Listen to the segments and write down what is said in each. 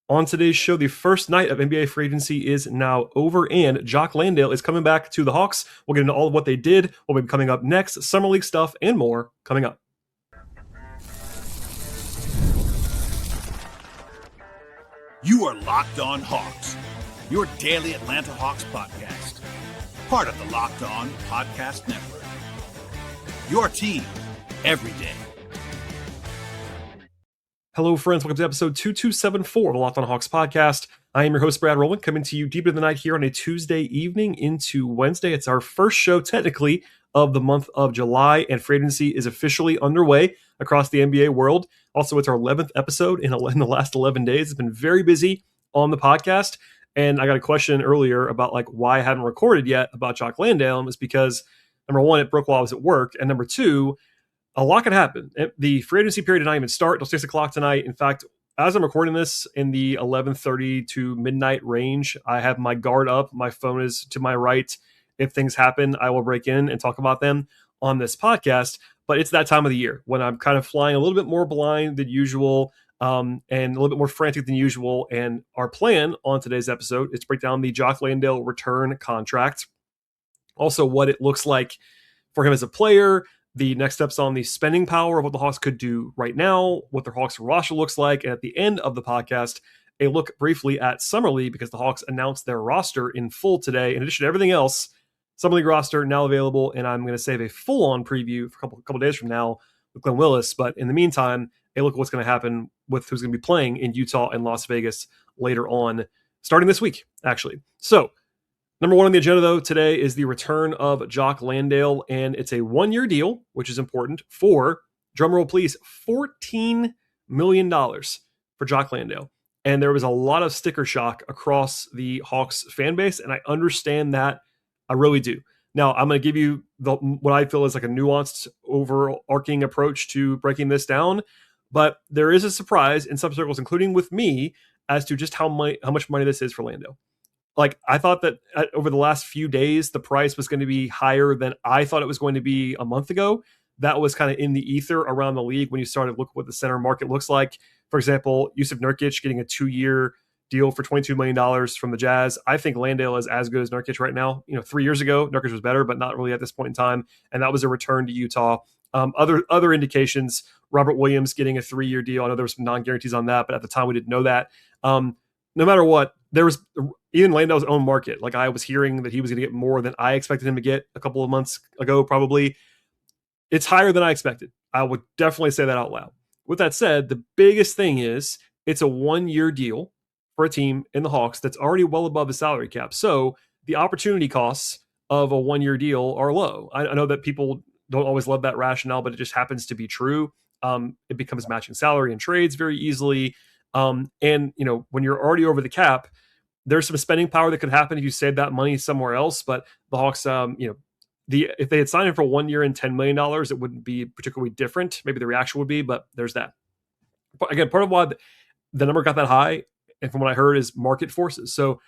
On today's show, the first night of NBA free agency is now over, and Jock Landale is coming back to the Hawks. We'll get into all of what they did, what will be coming up next, Summer League stuff, and more coming up. You are Locked On Hawks, your daily Atlanta Hawks podcast. Part of the Locked On Podcast Network. Your team every day. Hello, friends. Welcome to episode 2274 of the Locked On Hawks podcast. I am your host, Brad Rowland, coming to you deep into the night here on a Tuesday evening into Wednesday. It's our first show, technically, of the month of July, and free agency is officially underway across the NBA world. Also, it's our 11th episode in the last 11 days. It's been very busy on the podcast, and I got a question earlier about why I haven't recorded yet about Jock Landale, and it was because, number one, it broke while I was at work, and number two, a lot can happen. The free agency period did not even start until 6 o'clock tonight. In fact, as I'm recording this in the 11:30 to midnight range, I have my guard up. My phone is to my right. If things happen, I will break in and talk about them on this podcast. But it's that time of the year when I'm kind of flying a little bit more blind than usual and a little bit more frantic than usual. And our plan on today's episode is to break down the Jock Landale return contract. Also, what it looks like for him as a player, the next steps on the spending power of what the Hawks could do right now, what their Hawks roster looks like, and at the end of the podcast, a look briefly at Summer League, because the Hawks announced their roster in full today. In addition to everything else, Summer League roster now available, and I'm going to save a full-on preview for a couple days from now with Glenn Willis. But in the meantime, a look at what's going to happen with who's going to be playing in Utah and Las Vegas later on, starting this week, actually. So, number one on the agenda, though, today is the return of Jock Landale, and it's a one-year deal, which is important, for, drumroll please, $14 million for Jock Landale. And there was a lot of sticker shock across the Hawks fan base, and I understand that. I really do. Now, I'm going to give you what I feel is like a nuanced, overarching approach to breaking this down, but there is a surprise in some circles, including with me, as to just how much money this is for Landale. I thought that over the last few days, the price was going to be higher than I thought it was going to be a month ago. That was kind of in the ether around the league when you started to look what the center market looks like. For example, Jusuf Nurkic getting a 2-year deal for $22 million from the Jazz. I think Landale is as good as Nurkic right now. 3 years ago, Nurkic was better, but not really at this point in time. And that was a return to Utah. Other indications, Robert Williams getting a 3-year deal. I know there were some non-guarantees on that, but at the time we didn't know that. No matter what, there was even Landale's own market. I was hearing that he was going to get more than I expected him to get a couple of months ago, probably. It's higher than I expected. I would definitely say that out loud. With that said, the biggest thing is it's a 1-year deal for a team in the Hawks that's already well above the salary cap. So the opportunity costs of a 1-year deal are low. I know that people don't always love that rationale, but it just happens to be true. It becomes matching salary and trades very easily. And when you're already over the cap, there's some spending power that could happen if you save that money somewhere else. But the Hawks, if they had signed him for 1 year and $10 million, it wouldn't be particularly different. Maybe the reaction would be, but there's that. But again, part of why the number got that high, and from what I heard, is market forces. So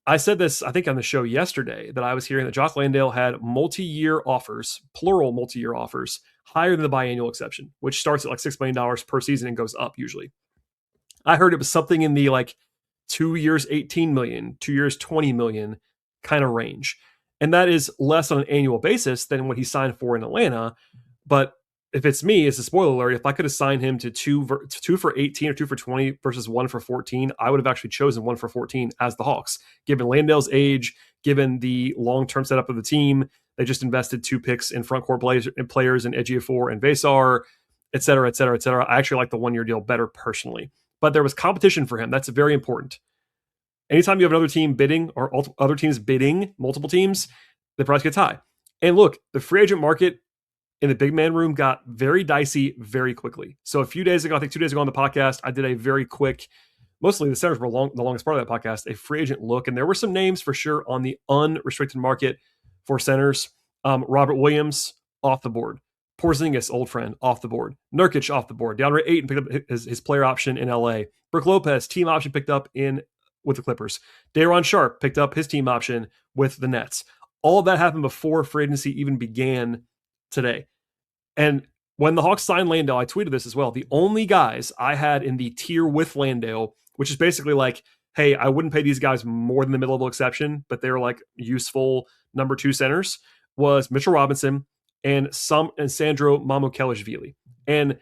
I said this, I think, on the show yesterday, that I was hearing that Jock Landale had multi-year offers, plural multi-year offers, higher than the biannual exception, which starts at $6 million per season and goes up usually. I heard it was something in the 2 years, 18 million, 2 years, 20 million kind of range. And that is less on an annual basis than what he signed for in Atlanta. But if it's me, it's a spoiler alert, if I could have signed him to two for 18 or 2 for 20 versus 1 for 14, I would have actually chosen 1 for 14 as the Hawks. Given Landale's age, given the long-term setup of the team, they just invested 2 picks in front court players in Ejiofor and Vesar, et cetera, et cetera, et cetera. I actually like the 1-year deal better personally. But there was competition for him. That's very important. Anytime you have another team bidding or other teams bidding, multiple teams, the price gets high. And look, the free agent market in the big man room got very dicey very quickly. So a few days ago, I think 2 days ago on the podcast, I did a very quick, mostly the centers were the longest part of that podcast, a free agent look. And there were some names for sure on the unrestricted market for centers. Robert Williams, off the board. Porzingis, old friend, off the board. Nurkic, off the board. DeAndre Ayton picked up his player option in LA. Brook Lopez, team option picked up with the Clippers. Day'Ron Sharpe picked up his team option with the Nets. All of that happened before free agency even began today. And when the Hawks signed Landale, I tweeted this as well. The only guys I had in the tier with Landale which is basically like, hey, I wouldn't pay these guys more than the mid-level exception, but they're like useful number 2 centers, was Mitchell Robinson and Sandro Mamukelashvili. And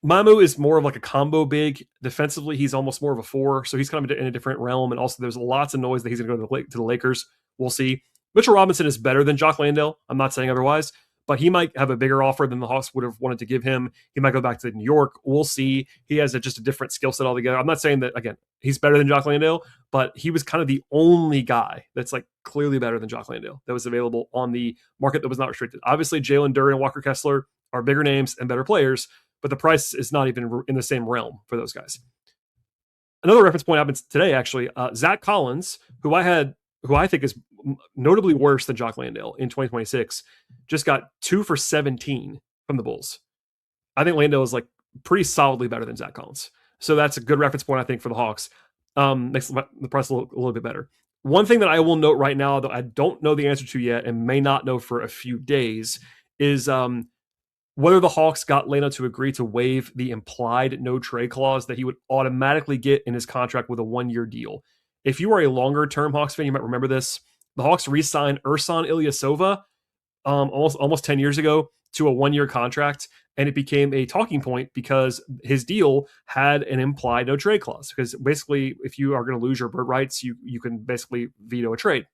Mamu is more of like a combo big. Defensively, he's almost more of a 4, so he's kind of in a different realm. And also, there's lots of noise that he's going to go to the Lakers. We'll see. Mitchell Robinson is better than Jock Landale. I'm not saying otherwise, but he might have a bigger offer than the Hawks would have wanted to give him. He might go back to New York. We'll see. He has just a different skill set altogether. I'm not saying that, again, he's better than Jock Landale, but he was kind of the only guy that's like clearly better than Jock Landale that was available on the market that was not restricted. Obviously, Jalen Duren and Walker Kessler are bigger names and better players, but the price is not even in the same realm for those guys. Another reference point happened today, actually. Zach Collins, who I think is notably worse than Jock Landale in 2026, just got 2 for 17 from the Bulls. I think Landale is like pretty solidly better than Zach Collins. So that's a good reference point, I think, for the Hawks. Makes the price a little bit better. One thing that I will note right now, though I don't know the answer to yet and may not know for a few days, is whether the Hawks got Lano to agree to waive the implied no trade clause that he would automatically get in his contract with a 1-year deal. If you are a longer-term Hawks fan, you might remember this. The Hawks re-signed Ersan Ilyasova almost 10 years ago to a 1-year contract, and it became a talking point because his deal had an implied no trade clause. Because basically, if you are going to lose your bird rights, you can basically veto a trade.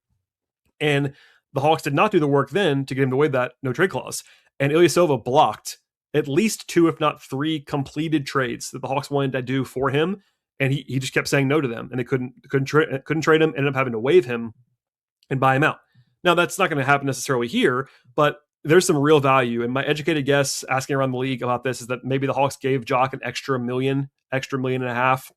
And the Hawks did not do the work then to get him to waive that no trade clause. And Ilyasova blocked at least 2, if not 3, completed trades that the Hawks wanted to do for him, and he just kept saying no to them, and they couldn't trade him. Ended up having to waive him and buy him out. Now that's not going to happen necessarily here, but there's some real value. And my educated guess, asking around the league about this, is that maybe the Hawks gave Jock an extra million and a half,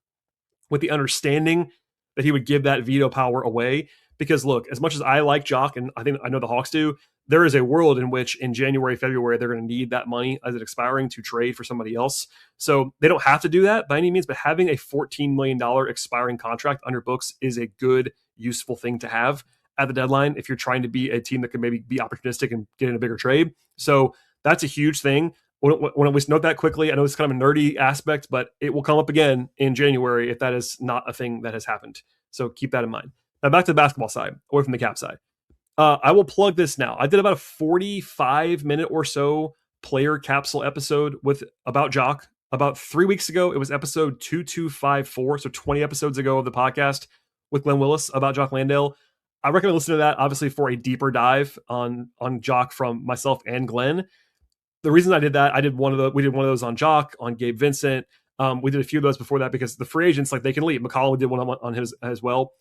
with the understanding that he would give that veto power away. Because look, as much as I like Jock, and I know the Hawks do, there is a world in which in January, February, they're going to need that money as it expiring to trade for somebody else. So they don't have to do that by any means, but having a $14 million expiring contract on your books is a good, useful thing to have at the deadline if you're trying to be a team that can maybe be opportunistic and get in a bigger trade. So that's a huge thing. Want to at least note that quickly. I know it's kind of a nerdy aspect, but it will come up again in January if that is not a thing that has happened. So keep that in mind. Now back to the basketball side, away from the Cap side. I will plug this now. I did about a 45-minute or so player capsule episode about Jock about 3 weeks ago. It was episode 2254, so 20 episodes ago of the podcast with Glenn Willis about Jock Landale. I recommend listening to that, obviously, for a deeper dive on Jock from myself and Glenn. The reason I did that, we did one of those on Jock, on Gabe Vincent. We did a few of those before that because the free agents, like, they can leave. McCollum did one on his as well.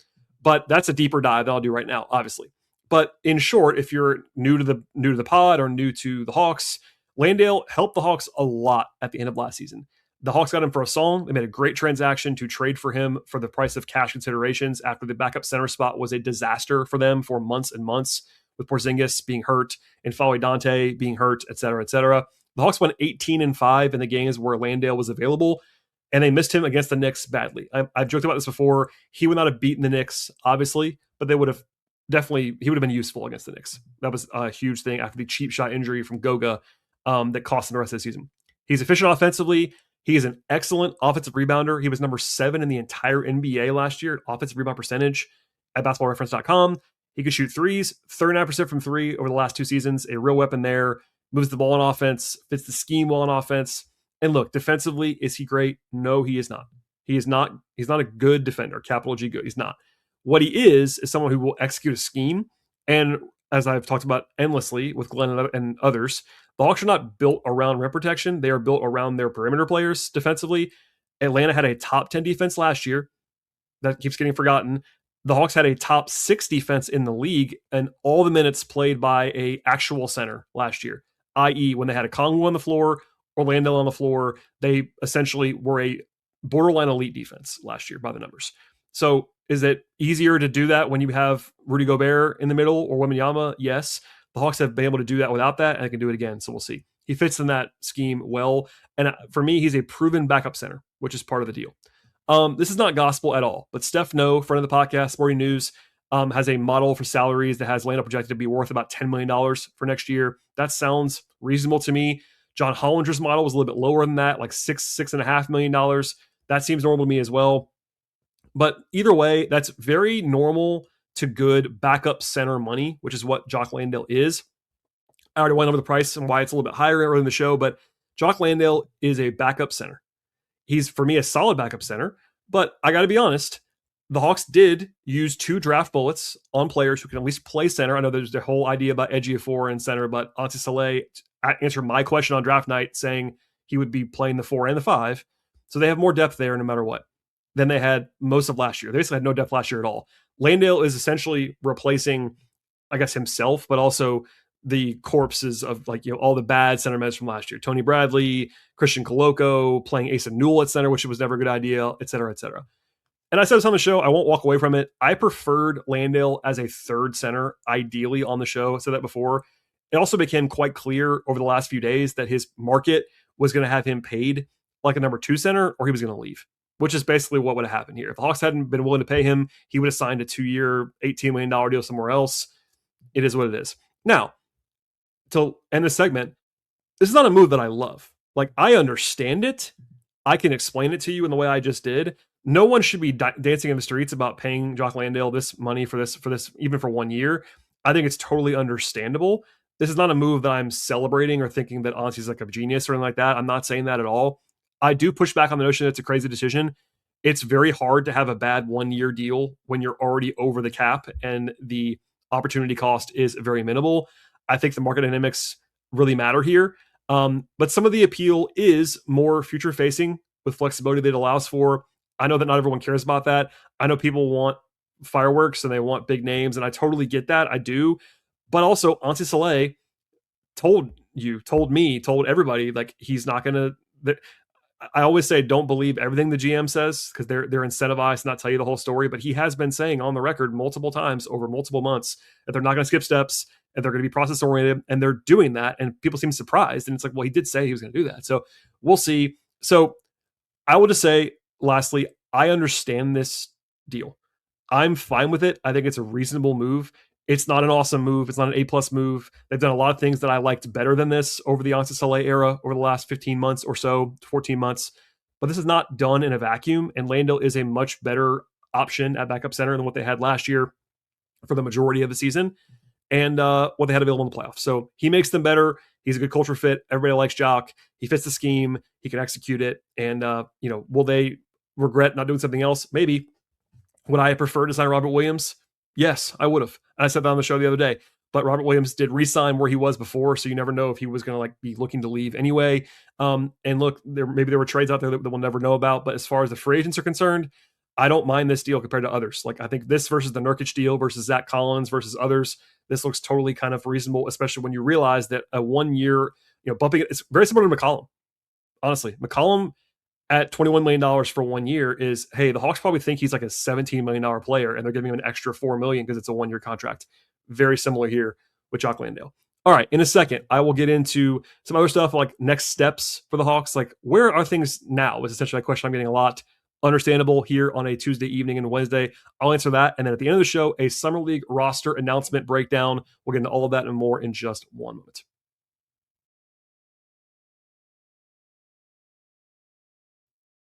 But that's a deeper dive that I'll do right now, obviously. But in short, if you're new to the pod or new to the Hawks, Landale helped the Hawks a lot at the end of last season. The Hawks got him for a song. They made a great transaction to trade for him for the price of cash considerations after the backup center spot was a disaster for them for months and months, with Porzingis being hurt and Fawe Dante being hurt, et cetera, et cetera. The Hawks went 18-5 in the games where Landale was available, and they missed him against the Knicks badly. I've joked about this before. He would not have beaten the Knicks, obviously, but he would have been useful against the Knicks. That was a huge thing after the cheap shot injury from Goga that cost him the rest of the season. He's efficient offensively. He is an excellent offensive rebounder. He was number 7 in the entire NBA last year, offensive rebound percentage at basketballreference.com. He could shoot threes, 39% from 3 over the last 2 seasons, a real weapon there, moves the ball on offense, fits the scheme well on offense. And look, defensively, is he great? No, he is not. He's not a good defender, capital G good. He's not. What he is someone who will execute a scheme. And as I've talked about endlessly with Glenn and others, the Hawks are not built around rim protection. They are built around their perimeter players defensively. Atlanta had a top 10 defense last year. That keeps getting forgotten. The Hawks had a top 6 defense in the league, and all the minutes played by a actual center last year, i.e. when they had a Kongwu on the floor or Landale on the floor, they essentially were a borderline elite defense last year by the numbers. So is it easier to do that when you have Rudy Gobert in the middle or Wembanyama? Yes. The Hawks have been able to do that without that, and they can do it again. So we'll see. He fits in that scheme well. And for me, he's a proven backup center, which is part of the deal. This is not gospel at all, but Steph No, friend of the podcast, Sporting News, has a model for salaries that has Landale projected to be worth about $10 million for next year. That sounds reasonable to me. John Hollinger's model was a little bit lower than that, like $6.5 million. That seems normal to me as well. But either way, that's very normal to good backup center money, which is what Jock Landale is. I already went over the price and why it's a little bit higher earlier in the show, but Jock Landale is a backup center. He's, for me, a solid backup center, but I got to be honest, the Hawks did use 2 draft bullets on players who can at least play center. I know there's the whole idea about Ejiofor in center, but Ante Saleh answered my question on draft night saying he would be playing the 4 and the 5. So they have more depth there no matter what than they had most of last year. They basically had no depth last year at all. Landale is essentially replacing, I guess, himself, but also the corpses of all the bad center minutes from last year. Tony Bradley, Christian Coloco, playing Asa Newell at center, which was never a good idea, et cetera, et cetera. And I said this on the show, I won't walk away from it. I preferred Landale as a third center, ideally on the show. I said that before. It also became quite clear over the last few days that his market was going to have him paid like a number 2 center, or he was going to leave, which is basically what would have happened here. If the Hawks hadn't been willing to pay him, he would have signed a 2-year, $18 million deal somewhere else. It is what it is. Now, to end this segment, this is not a move that I love. I understand it. I can explain it to you in the way I just did. No one should be dancing in the streets about paying Jock Landale this money for this, even for 1 year. I think it's totally understandable. This is not a move that I'm celebrating or thinking that Ante's like a genius or anything like that. I'm not saying that at all. I do push back on the notion that it's a crazy decision. It's very hard to have a bad 1-year deal when you're already over the cap and the opportunity cost is very minimal. I think the market dynamics really matter here. But some of the appeal is more future facing with flexibility that it allows for. I know that not everyone cares about that. I know people want fireworks and they want big names, and I totally get that. I do. But also, Ante Saleh told everybody, he's not going to. I always say don't believe everything the GM says because they're incentivized to not tell you the whole story. But he has been saying on the record multiple times over multiple months that they're not going to skip steps and they're going to be process oriented, and they're doing that. And people seem surprised. And it's well, he did say he was going to do that. So we'll see. So I will just say, lastly, I understand this deal. I'm fine with it. I think it's a reasonable move. It's not an awesome move. It's not an A+ move. They've done a lot of things that I liked better than this over the Ante Saleh era over the last 15 months or so, 14 months. But this is not done in a vacuum, and Landale is a much better option at backup center than what they had last year for the majority of the season and what they had available in the playoffs. So he makes them better. He's a good culture fit. Everybody likes Jock. He fits the scheme. He can execute it. And, will they regret not doing something else? Maybe. Would I have preferred to sign Robert Williams? Yes, I would have. And I said that on the show the other day. But Robert Williams did re-sign where he was before, so you never know if he was going to be looking to leave anyway. And look, maybe there were trades out there that we'll never know about. But as far as the free agents are concerned, I don't mind this deal compared to others. I think this versus the Nurkic deal versus Zach Collins versus others, this looks totally kind of reasonable, especially when you realize that a 1 year, bumping it, it's very similar to McCollum. Honestly, McCollum at $21 million for 1 year is, hey, the Hawks probably think he's like a $17 million player and they're giving him an extra $4 million because it's a 1 year contract. Very similar here with Jock Landale. All right, in a second, I will get into some other stuff like next steps for the Hawks. Where are things now is essentially a question I'm getting a lot. Understandable here on a Tuesday evening and Wednesday. I'll answer that. And then at the end of the show, a Summer League roster announcement breakdown. We'll get into all of that and more in just one moment.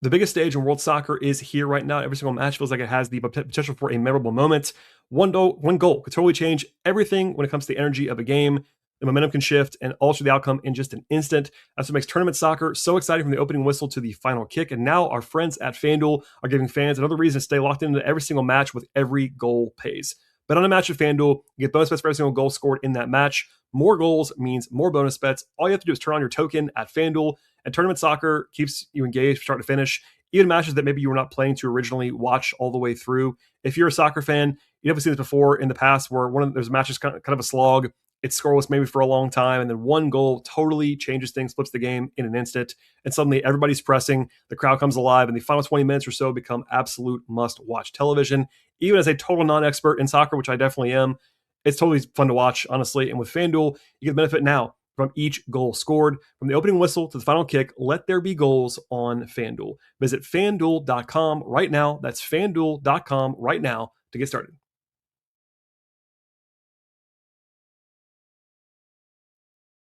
The biggest stage in world soccer is here right now. Every single match feels like it has the potential for a memorable moment. One goal could totally change everything when it comes to the energy of a game. The momentum can shift and alter the outcome in just an instant. That's what makes tournament soccer so exciting from the opening whistle to the final kick. And now our friends at FanDuel are giving fans another reason to stay locked into every single match with every goal pays. Bet on a match at FanDuel, you get bonus bets for every single goal scored in that match. More goals means more bonus bets. All you have to do is turn on your token at FanDuel, and tournament soccer keeps you engaged from start to finish. Even matches that maybe you were not planning to originally watch all the way through. If you're a soccer fan, you've never seen this before in the past where there's matches kind of a slog. It's scoreless maybe for a long time, and then one goal totally changes things, flips the game in an instant, and suddenly everybody's pressing, the crowd comes alive, and the final 20 minutes or so become absolute must-watch television. Even as a total non-expert in soccer, which I definitely am, it's totally fun to watch, honestly. And with FanDuel, you get the benefit now from each goal scored. From the opening whistle to the final kick, let there be goals on FanDuel. Visit FanDuel.com right now. That's FanDuel.com right now to get started.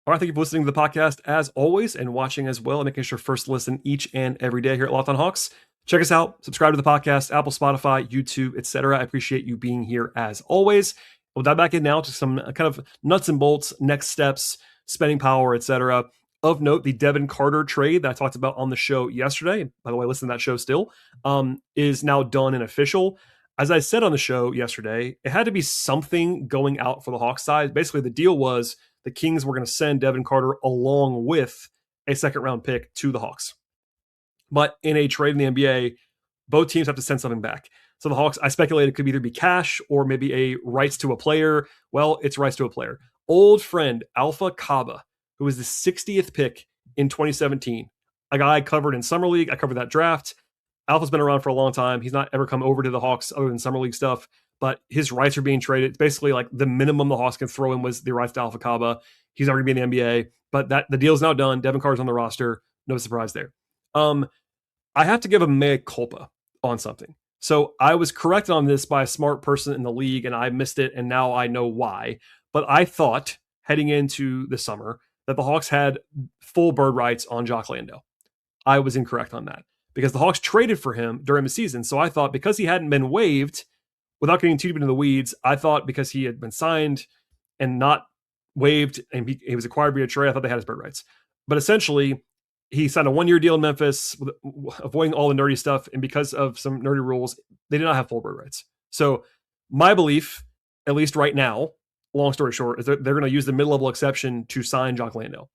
All right, thank you for listening to the podcast as always and watching as well and making sure first listen each and every day here at Locked on Hawks. Check us out. Subscribe to the podcast, Apple, Spotify, YouTube, etc. I appreciate you being here as always. We'll dive back in now to some kind of nuts and bolts, next steps, spending power, etc. Of note, the Devin Carter trade that I talked about on the show yesterday, by the way, listen to that show still, is now done and official. As I said on the show yesterday, it had to be something going out for the Hawks side. Basically, the deal was the Kings were going to send Devin Carter along with a second round pick to the Hawks. But in a trade in the NBA, both teams have to send something back. So the Hawks, I speculated, could either be cash or maybe a rights to a player. Well, it's rights to a player. Old friend Alpha Kaba, who was the 60th pick in 2017, a guy I covered in Summer League. I covered that draft. Alpha's been around for a long time. He's not ever come over to the Hawks other than Summer League stuff, but his rights are being traded. It's basically like the minimum the Hawks can throw in was the rights to Alpha Kaba. He's already been in the NBA, but the deal's now done. Devin Carter's on the roster. No surprise there. I have to give a mea culpa on something. So I was corrected on this by a smart person in the league, and I missed it, and now I know why. But I thought, heading into the summer, that the Hawks had full bird rights on Jock Landale. I was incorrect on that because the Hawks traded for him during the season. So I thought because he hadn't been waived, without getting too deep into the weeds, I thought because he had been signed and not waived and he was acquired via trade, I thought they had his bird rights. But essentially, he signed a 1-year deal in Memphis, avoiding all the nerdy stuff. And because of some nerdy rules, they did not have full bird rights. So my belief, at least right now, long story short, is that they're going to use the mid-level exception to sign Jock Landale.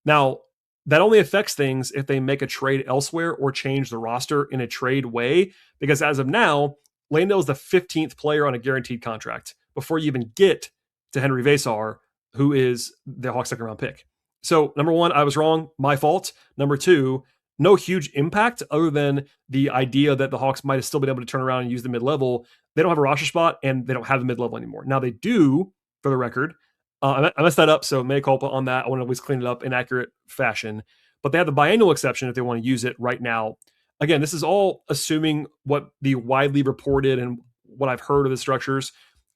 Now, that only affects things if they make a trade elsewhere or change the roster in a trade way. Because as of now, Landale is the 15th player on a guaranteed contract before you even get to Henry Vesar, who is the Hawks' second-round pick. So, number one, I was wrong. My fault. Number two, no huge impact other than the idea that the Hawks might have still been able to turn around and use the mid-level. They don't have a roster spot, and they don't have the mid-level anymore. Now, they do, for the record. I messed that up, so mea culpa on that. I want to always clean it up in accurate fashion. But they have the biannual exception if they want to use it right now. Again, this is all assuming what the widely reported and what I've heard of the structures.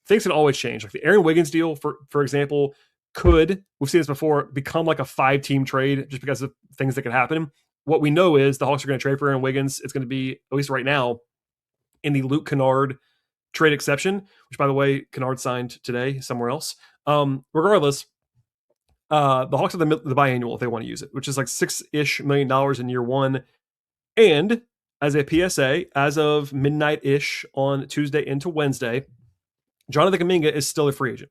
Things can always change. Like the Aaron Wiggins deal, for example, could, we've seen this before, become like a 5-team trade just because of things that could happen. What we know is the Hawks are going to trade for Aaron Wiggins. It's going to be, at least right now, in the Luke Kennard trade exception, which, by the way, Kennard signed today somewhere else. Regardless, the Hawks have the biannual if they want to use it, which is like $6-ish million in year one. And as a PSA, as of midnight-ish on Tuesday into Wednesday, Jonathan Kuminga is still a free agent.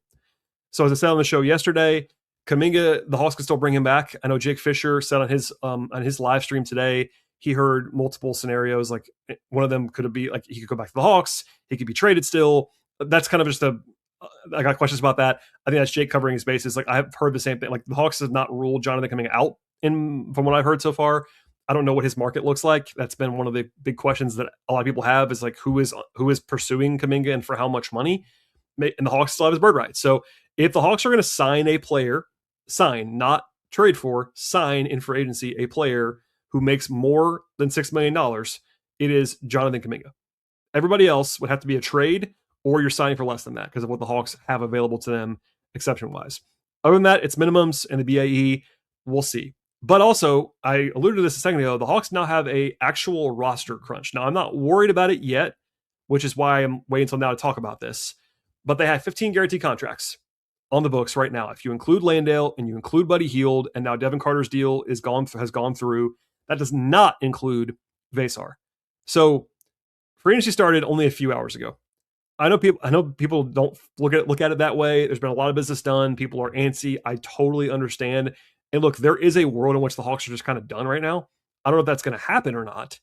So as I said on the show yesterday, Kuminga, the Hawks can still bring him back. I know Jake Fisher said on his live stream today, he heard multiple scenarios. Like one of them could be like he could go back to the Hawks, he could be traded still. That's kind of just I got questions about that. I think that's Jake covering his bases. Like I've heard the same thing. Like the Hawks have not ruled Jonathan Kuminga out from what I've heard so far. I don't know what his market looks like. That's been one of the big questions that a lot of people have is like who is pursuing Kuminga and for how much money. And the Hawks still have his bird rights. So if the Hawks are going to sign a player, not trade for, sign in free agency a player who makes more than $6 million, it is Jonathan Kuminga. Everybody else would have to be a trade or you're signing for less than that because of what the Hawks have available to them exception-wise. Other than that, it's minimums and the BAE. We'll see. But also, I alluded to this a second ago, the Hawks now have a actual roster crunch. Now, I'm not worried about it yet, which is why I'm waiting until now to talk about this. But they have 15 guaranteed contracts on the books right now. If you include Landale and you include Buddy Hield, and now Devin Carter's deal has gone through, that does not include Vesar. So free agency started only a few hours ago. I know people don't look at it that way. There's been a lot of business done. People are antsy. I totally understand. And look, there is a world in which the Hawks are just kind of done right now. I don't know if that's going to happen or not.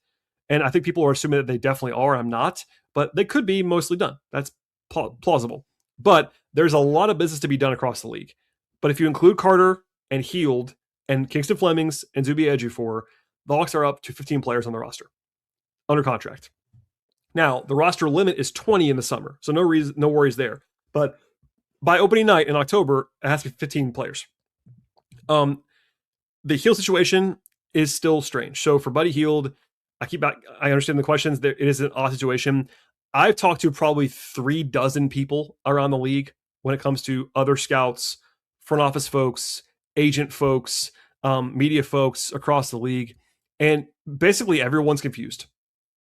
And I think people are assuming that they definitely are. I'm not, but they could be mostly done. That's plausible. But there's a lot of business to be done across the league. But if you include Carter and Hield and Kingston Flemings and Zubi Ejiofor, the Hawks are up to 15 players on the roster under contract. Now, the roster limit is 20 in the summer, so no worries there. But by opening night in October, it has to be 15 players. The Hield situation is still strange. So for Buddy Hield, I understand the questions. It is an odd situation. I've talked to probably 36 people around the league when it comes to other scouts, front office folks, agent folks, media folks across the league. And basically everyone's confused.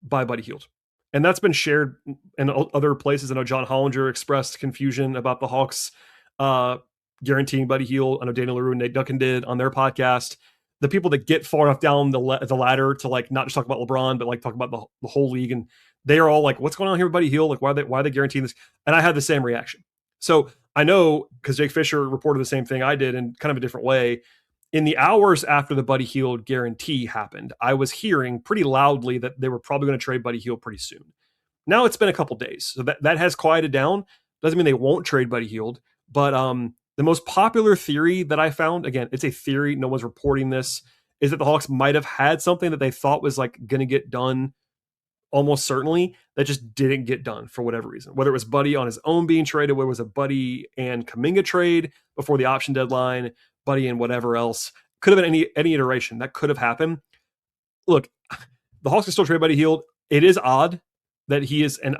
by Buddy Hield. And that's been shared in other places. I know John Hollinger expressed confusion about the Hawks guaranteeing Buddy Hield. I know Daniel LaRue and Nate Duncan did on their podcast. The people that get far enough down the ladder to like not just talk about LeBron, but like talk about the whole league, and they are all like, "What's going on here with Buddy Hield? Like, why are they guaranteeing this?" And I had the same reaction. So I know because Jake Fisher reported the same thing I did in kind of a different way. In the hours after the Buddy Hield guarantee happened, I was hearing pretty loudly that they were probably going to trade Buddy Hield pretty soon. Now it's been a couple days, so that has quieted down. Doesn't mean they won't trade Buddy Hield, but the most popular theory that I found, again, it's a theory, no one's reporting this, is that the Hawks might have had something that they thought was like going to get done almost certainly that just didn't get done for whatever reason. Whether it was Buddy on his own being traded, whether it was a Buddy and Kuminga trade before the option deadline, Buddy and whatever else. Could have been any iteration. That could have happened. Look, the Hawks can still trade Buddy Hield. It is odd that he is, and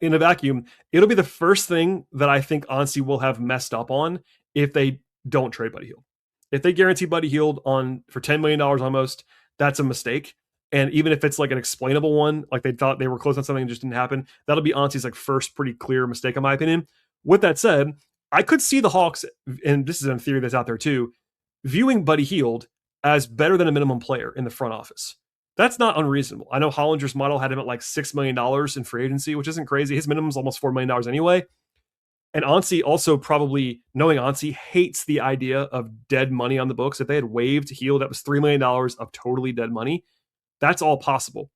in a vacuum, it'll be the first thing that I think Ansi will have messed up on if they don't trade Buddy Hield. If they guarantee Buddy Hield for $10 million almost, that's a mistake. And even if it's like an explainable one, like they thought they were close on something and just didn't happen, that'll be Ansi's like first pretty clear mistake, in my opinion. With that said, I could see the Hawks, and this is a theory that's out there too, viewing Buddy Hield as better than a minimum player in the front office. That's not unreasonable. I know Hollinger's model had him at like $6 million in free agency, which isn't crazy. His minimum is almost $4 million anyway. And Ansi also, probably knowing Ansi, hates the idea of dead money on the books. If they had waived Hield, that was $3 million of totally dead money. That's all possible.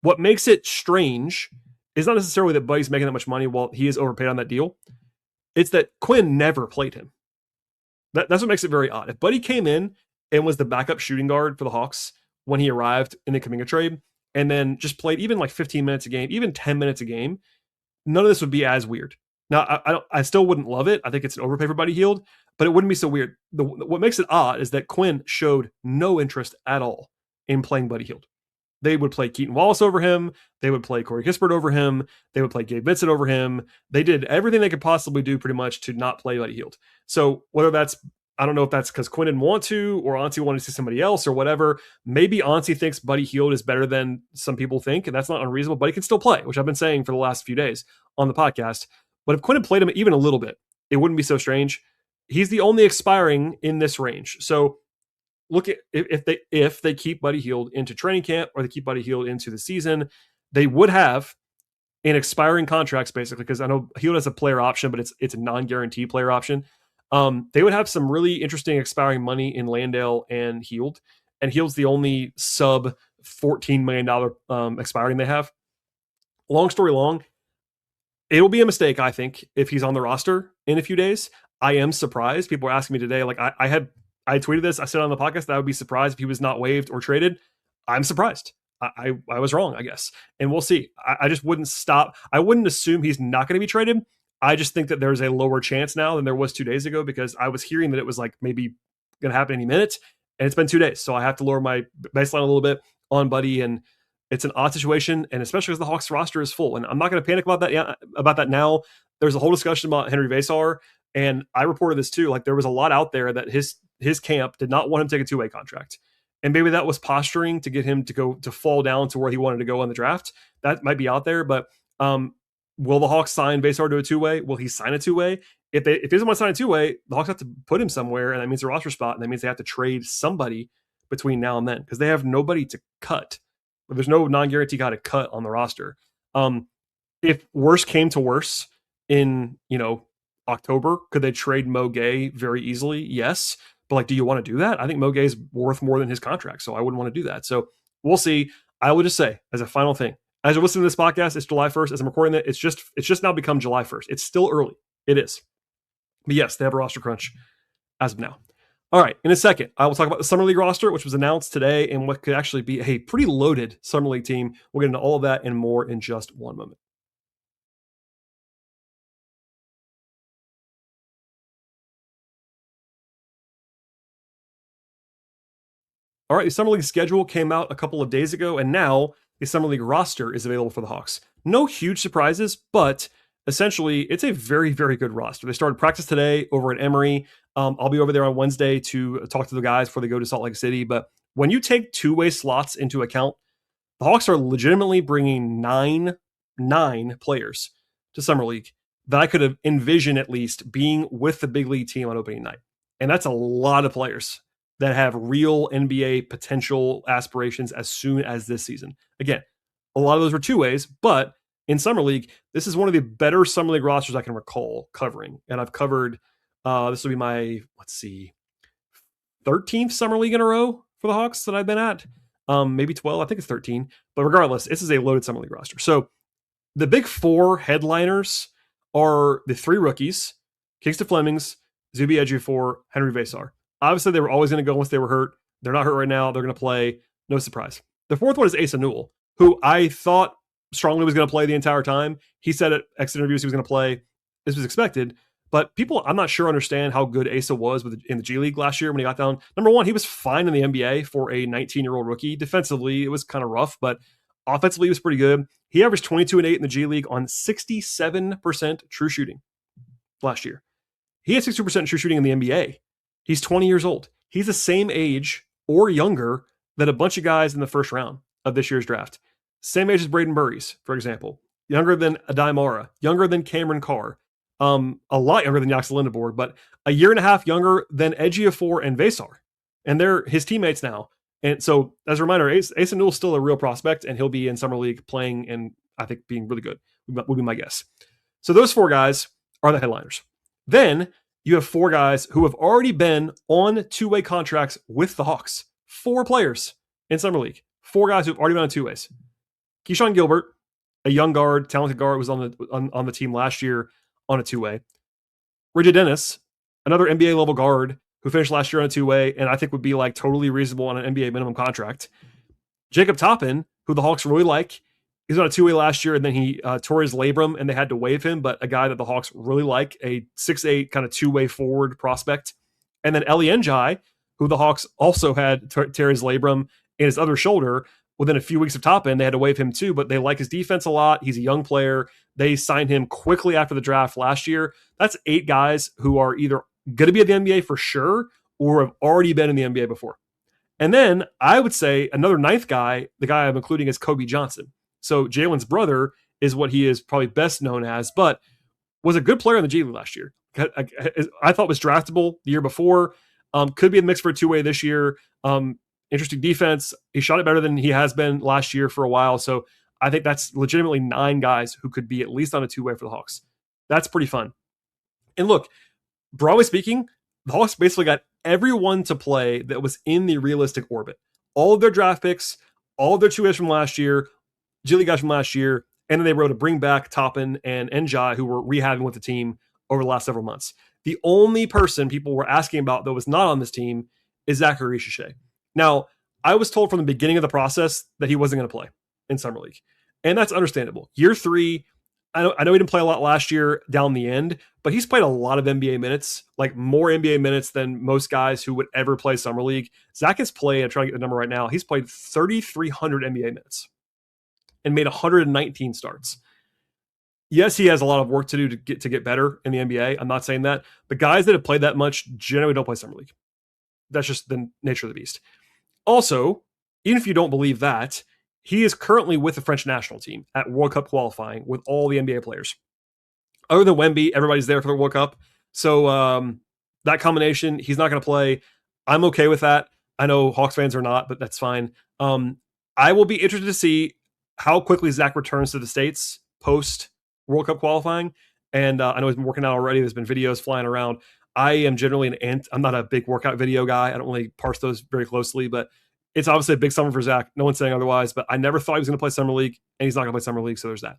What makes it strange is not necessarily that Buddy's making that much money while he is overpaid on that deal. It's that Quinn never played him. That's what makes it very odd. If Buddy came in and was the backup shooting guard for the Hawks when he arrived in the Kuminga trade, and then just played even like 15 minutes a game, even 10 minutes a game, none of this would be as weird. Now, I still wouldn't love it. I think it's an overpay for Buddy Hield, but it wouldn't be so weird. What makes it odd is that Quinn showed no interest at all in playing Buddy Hield. They would play Keaton Wallace over him. They would play Corey Kispert over him. They would play Gabe Vincent over him. They did everything they could possibly do pretty much to not play Buddy Hield. So whether that's, I don't know if that's because Quinn didn't want to, or Ansi wanted to see somebody else or whatever. Maybe Ansi thinks Buddy Hield is better than some people think, and that's not unreasonable. But he can still play, which I've been saying for the last few days on the podcast. But if Quinn had played him even a little bit, it wouldn't be so strange. He's the only expiring in this range. So look at if they keep Buddy Hield into training camp or they keep Buddy Hield into the season, they would have in expiring contracts, basically, because I know Hield has a player option, but it's a non-guaranteed player option. They would have some really interesting expiring money in Landale and Hield, and Hield's the only sub $14 million expiring they have. Long story long, it'll be a mistake, I think, if he's on the roster in a few days. I am surprised. People were asking me today, like I tweeted this, I said on the podcast that I would be surprised if he was not waived or traded. I'm surprised. I was wrong, I guess. And we'll see. I just wouldn't stop. I wouldn't assume he's not going to be traded. I just think that there's a lower chance now than there was 2 days ago, because I was hearing that it was like maybe going to happen any minute, and it's been 2 days. So I have to lower my baseline a little bit on Buddy, and it's an odd situation, and especially because the Hawks roster is full. And I'm not going to panic about that now. There's a whole discussion about Henry Vesar, and I reported this too. Like, there was a lot out there that his camp did not want him to take a 2-way contract. And maybe that was posturing to get him to fall down to where he wanted to go in the draft. That might be out there, but will the Hawks sign Vesar to a 2-way? Will he sign a 2-way? If he doesn't want to sign a 2-way, the Hawks have to put him somewhere, and that means a roster spot, and that means they have to trade somebody between now and then, because they have nobody to cut. There's no non-guarantee guy to cut on the roster. If worse came to worse in October, could they trade Mo Gay very easily? Yes. But like, do you want to do that? I think Mo Gay is worth more than his contract, so I wouldn't want to do that. So we'll see. I will just say, as a final thing, as you're listening to this podcast, it's July 1st. As I'm recording it, it's just now become July 1st. It's still early. It is. But yes, they have a roster crunch as of now. All right, in a second, I will talk about the Summer League roster, which was announced today, and what could actually be a pretty loaded Summer League team. We'll get into all of that and more in just one moment. All right, the Summer League schedule came out a couple of days ago, and now the Summer League roster is available for the Hawks. No huge surprises, but essentially, it's a very, very good roster. They started practice today over at Emory. I'll be over there on Wednesday to talk to the guys before they go to Salt Lake City. But when you take 2-way slots into account, The Hawks are legitimately bringing nine players to Summer League that I could have envisioned at least being with the big league team on opening night. And that's a lot of players that have real NBA potential aspirations as soon as this season. Again, a lot of those were two ways, but in Summer League, this is one of the better Summer League rosters I can recall covering. And I've covered, this will be my, 13th Summer League in a row for the Hawks that I've been at. Maybe 12, I think it's 13. But regardless, this is a loaded Summer League roster. So the big four headliners are the three rookies, Kingston Flemings, Zuby Ejiofor, Henry Vesar. Obviously, they were always going to go once they were hurt. They're not hurt right now. They're going to play. No surprise. The fourth one is Asa Newell, who I thought strongly was going to play the entire time. He said at exit interviews he was going to play. This was expected. But people, I'm not sure, understand how good Asa was in the G League last year when he got down. Number one, he was fine in the NBA for a 19-year-old rookie. Defensively, it was kind of rough, but offensively, he was pretty good. He averaged 22 and 8 in the G League on 67% true shooting last year. He had 60% true shooting in the NBA. He's 20 years old. He's the same age or younger than a bunch of guys in the first round of this year's draft. Same age as Braden Burries, for example. Younger than Adai Mara. Younger than Cameron Carr. A lot younger than Jock Landale, but a year and a half younger than Ejiofor and Vesar. And they're his teammates now. And so, as a reminder, Asa Newell's still a real prospect, and he'll be in Summer League playing and I think being really good, would be my guess. So those four guys are the headliners. Then you have four guys who have already been on two-way contracts with the Hawks. Four players in Summer League. Four guys who have already been on two ways. Keyshawn Gilbert, a young guard, talented guard, was on the team last year on a two-way. Reggie Dennis, another NBA level guard who finished last year on a two-way and I think would be like totally reasonable on an NBA minimum contract. Jacob Toppin, who the Hawks really like, he's on a two-way last year and then he tore his labrum and they had to waive him, but a guy that the Hawks really like, a 6'8" kind of two-way forward prospect. And then Eli Njai, who the Hawks also had tear his labrum in his other shoulder within a few weeks of Toppin. They had to waive him too, but they like his defense a lot. He's a young player. They signed him quickly after the draft last year. That's 8 guys who are either going to be at the NBA for sure or have already been in the NBA before. And then I would say another 9th guy, the guy I'm including is Kobe Johnson. So Jalen's brother is what he is probably best known as, but was a good player in the G League last year. I thought was draftable the year before. Could be in the mix for a two-way this year. Interesting defense. He shot it better than he has been last year for a while. So I think that's legitimately 9 guys who could be at least on a two-way for the Hawks. That's pretty fun. And look, broadly speaking, the Hawks basically got everyone to play that was in the realistic orbit. All of their draft picks, all of their two-ways from last year, G League guys from last year, and then they were able to bring back Toppin and Njai, who were rehabbing with the team over the last several months. The only person people were asking about that was not on this team is Zachary Richer. Now, I was told from the beginning of the process that he wasn't going to play in Summer League, and that's understandable. Year 3, I know he didn't play a lot last year down the end, but he's played a lot of NBA minutes, like more NBA minutes than most guys who would ever play Summer League. Zach has played, I'm trying to get the number right now, he's played 3,300 NBA minutes and made 119 starts. Yes, he has a lot of work to do to get better in the NBA. I'm not saying that. But guys that have played that much generally don't play Summer League. That's just the nature of the beast. Also, even if you don't believe that, he is currently with the French national team at World Cup qualifying with all the NBA players. Other than Wemby, everybody's there for the World Cup. So that combination, he's not going to play. I'm okay with that. I know Hawks fans are not, but that's fine. I will be interested to see how quickly Zach returns to the States post World Cup qualifying. And I know he's been working out already. There's been videos flying around. I am generally I'm not a big workout video guy. I don't really parse those very closely, but it's obviously a big summer for Zach. No one's saying otherwise, but I never thought he was going to play Summer League, and he's not going to play Summer League, so there's that.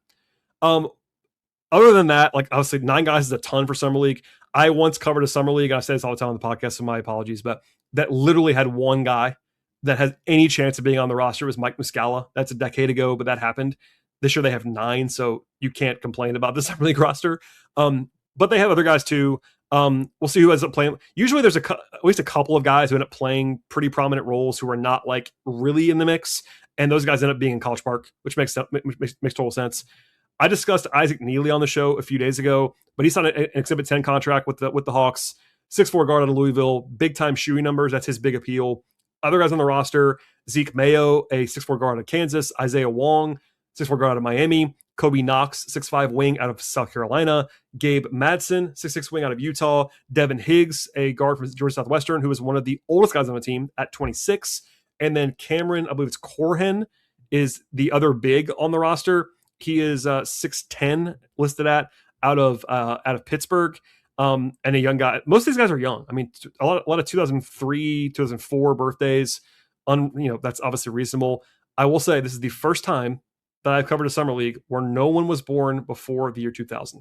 Other than that, like obviously 9 guys is a ton for Summer League. I once covered a Summer League, and I say this all the time on the podcast, so my apologies, but that literally had one guy that has any chance of being on the roster. It was Mike Muscala. That's a decade ago, but that happened. This year they have 9, so you can't complain about the Summer League roster. But they have other guys too. We'll see who ends up playing. Usually there's at least a couple of guys who end up playing pretty prominent roles who are not like really in the mix. And those guys end up being in College Park, which makes total sense. I discussed Isaac Neely on the show a few days ago, but he's on an Exhibit 10 contract with the Hawks. 6'4" guard out of Louisville, big time shooting numbers. That's his big appeal. Other guys on the roster, Zeke Mayo, a 6'4" guard out of Kansas, Isaiah Wong, 6'4" guard out of Miami, Kobe Knox, 6'5" wing out of South Carolina, Gabe Madsen, 6'6" wing out of Utah, Devin Higgs, a guard from Georgia Southwestern, who is one of the oldest guys on the team at 26, and then Cameron, I believe it's Corhen, is the other big on the roster. He is 6'10" listed out of Pittsburgh. And a young guy. Most of these guys are young. I mean, a lot of 2003, 2004 birthdays. That's obviously reasonable. I will say this is the first time that I've covered a summer league where no one was born before the year 2000.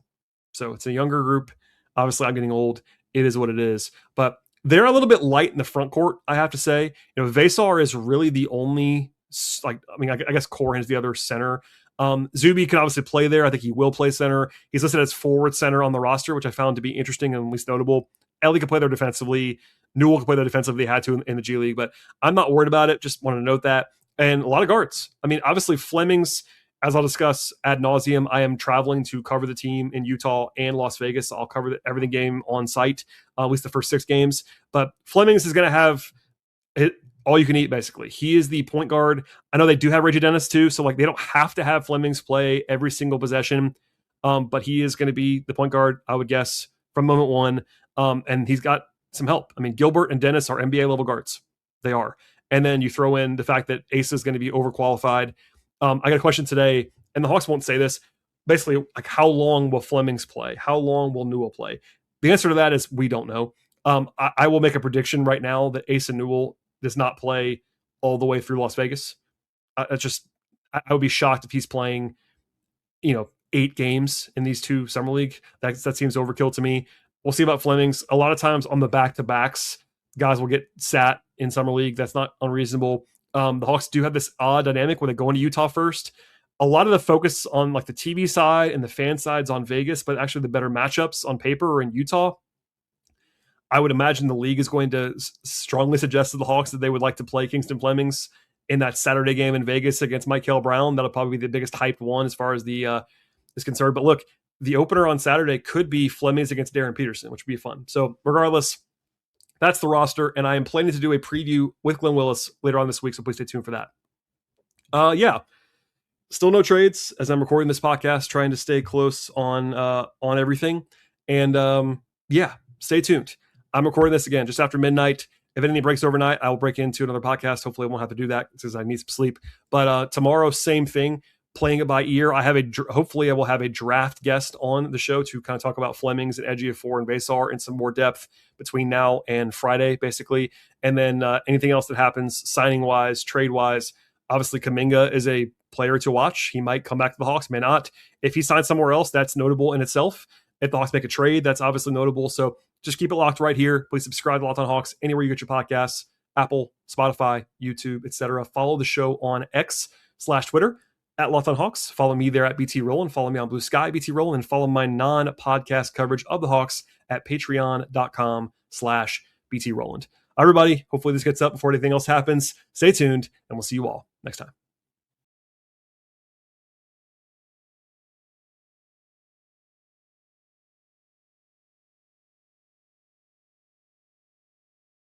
So it's a younger group. Obviously, I'm getting old. It is what it is. But they're a little bit light in the front court, I have to say. Vesar is really the only, I guess Corhin is the other center. Zuby can obviously play there. I think he will play center. He's listed as forward center on the roster, which I found to be interesting and at least notable. Ellie can play there defensively. Newell can play there defensively. They had to in the G League, but I'm not worried about it. Just want to note that. And a lot of guards. I mean, obviously Fleming's, as I'll discuss ad nauseum, I am traveling to cover the team in Utah and Las Vegas. So I'll cover everything game on site, at least the first 6 games. But Fleming's is going to have it all you can eat, basically. He is the point guard. I know they do have Reggie Dennis too, so they don't have to have Fleming's play every single possession, but he is going to be the point guard, I would guess, from moment one. And he's got some help. I mean, Gilbert and Dennis are NBA level guards. They are. And then you throw in the fact that Asa is going to be overqualified. I got a question today, and the Hawks won't say this. Basically, how long will Fleming's play? How long will Newell play? The answer to that is we don't know. I will make a prediction right now that Asa Newell does not play all the way through Las Vegas. I would be shocked if he's playing, 8 games in these 2 summer league. That seems overkill to me. We'll see about Fleming's. A lot of times on the back-to-backs, guys will get sat in summer league. That's not unreasonable. The Hawks do have this odd dynamic where they go into Utah first. A lot of the focus on the TV side and the fan side's on Vegas, but actually the better matchups on paper are in Utah. I would imagine the league is going to strongly suggest to the Hawks that they would like to play Kingston Fleming's in that Saturday game in Vegas against Michael Brown. That'll probably be the biggest hyped one as far as the is concerned. But look, the opener on Saturday could be Fleming's against Darren Peterson, which would be fun. So regardless, that's the roster, and I am planning to do a preview with Glenn Willis later on this week, so please stay tuned for that. Still no trades as I'm recording this podcast, trying to stay close on everything. And stay tuned. I'm recording this again just after midnight. If anything breaks overnight, I will break into another podcast. Hopefully I won't have to do that because I need some sleep. But tomorrow, same thing, playing it by ear. Hopefully I will have a draft guest on the show to kind of talk about Fleming's and Ejiofor and Vesar in some more depth between now and Friday, basically. And then anything else that happens signing-wise, trade-wise. Obviously, Kuminga is a player to watch. He might come back to the Hawks, may not. If he signs somewhere else, that's notable in itself. If the Hawks make a trade, that's obviously notable. So just keep it locked right here. Please subscribe to Locked On Hawks anywhere you get your podcasts, Apple, Spotify, YouTube, etc. Follow the show on X/Twitter at Locked On Hawks. Follow me there at BT Rowland. Follow me on Blue Sky, BT Rowland, and follow my non-podcast coverage of the Hawks at patreon.com/BT Rowland. Everybody, hopefully this gets up before anything else happens. Stay tuned, and we'll see you all next time.